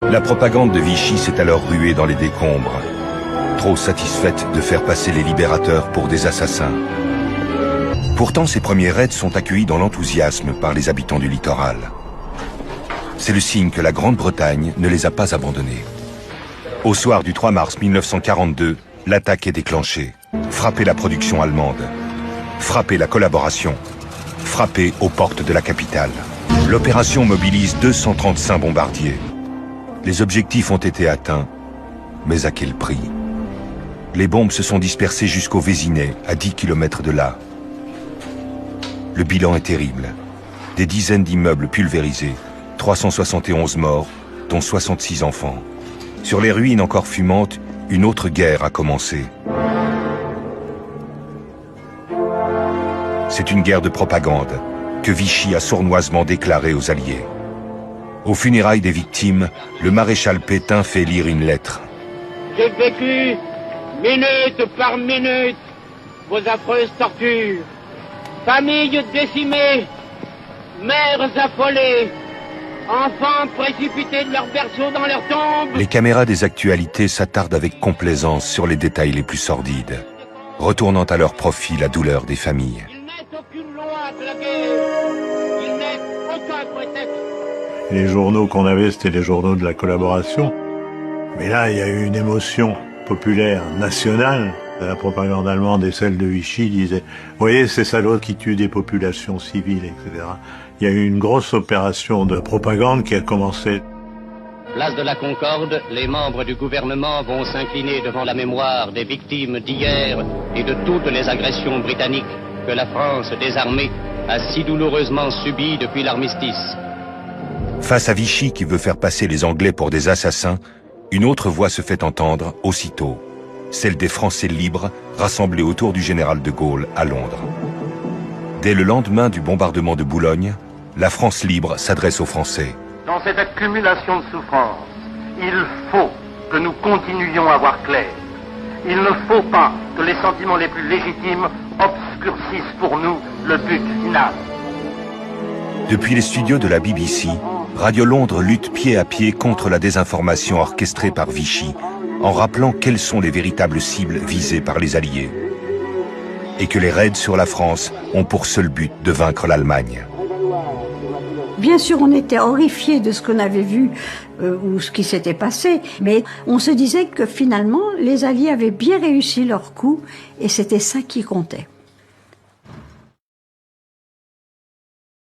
La propagande de Vichy s'est alors ruée dans les décombres, trop satisfaite de faire passer les libérateurs pour des assassins. Pourtant, ces premiers raids sont accueillis dans l'enthousiasme par les habitants du littoral. C'est le signe que la Grande-Bretagne ne les a pas abandonnés. Au soir du 3 mars 1942, l'attaque est déclenchée. Frapper la production allemande. Frapper la collaboration. Frapper aux portes de la capitale. L'opération mobilise 235 bombardiers. Les objectifs ont été atteints, mais à quel prix? Les bombes se sont dispersées jusqu'au Vésinet, à 10 km de là. Le bilan est terrible. Des dizaines d'immeubles pulvérisés, 371 morts, dont 66 enfants. Sur les ruines encore fumantes, une autre guerre a commencé. C'est une guerre de propagande que Vichy a sournoisement déclarée aux Alliés. Aux funérailles des victimes, le maréchal Pétain fait lire une lettre. J'ai vécu, minute par minute, vos affreuses tortures. Familles décimées, mères affolées, enfants précipités de leur berceau dans leur tombe. Les caméras des actualités s'attardent avec complaisance sur les détails les plus sordides, retournant à leur profit la douleur des familles. Il n'est aucune loi de la guerre, il n'est aucun prétexte. Les journaux qu'on avait, c'était les journaux de la collaboration. Mais là, il y a eu une émotion populaire nationale. La propagande allemande et celle de Vichy disaient « Voyez, ces salauds qui tuent des populations civiles, etc. » Il y a eu une grosse opération de propagande qui a commencé. Place de la Concorde, les membres du gouvernement vont s'incliner devant la mémoire des victimes d'hier et de toutes les agressions britanniques que la France désarmée a si douloureusement subies depuis l'armistice. Face à Vichy qui veut faire passer les Anglais pour des assassins, une autre voix se fait entendre aussitôt, celle des Français libres rassemblés autour du général de Gaulle à Londres. Dès le lendemain du bombardement de Boulogne, la France libre s'adresse aux Français. Dans cette accumulation de souffrances, il faut que nous continuions à voir clair. Il ne faut pas que les sentiments les plus légitimes obscurcissent pour nous le but final. Depuis les studios de la BBC, Radio Londres lutte pied à pied contre la désinformation orchestrée par Vichy, en rappelant quelles sont les véritables cibles visées par les Alliés. Et que les raids sur la France ont pour seul but de vaincre l'Allemagne. Bien sûr, on était horrifiés de ce qu'on avait vu ou ce qui s'était passé, mais on se disait que finalement, les Alliés avaient bien réussi leur coup et c'était ça qui comptait.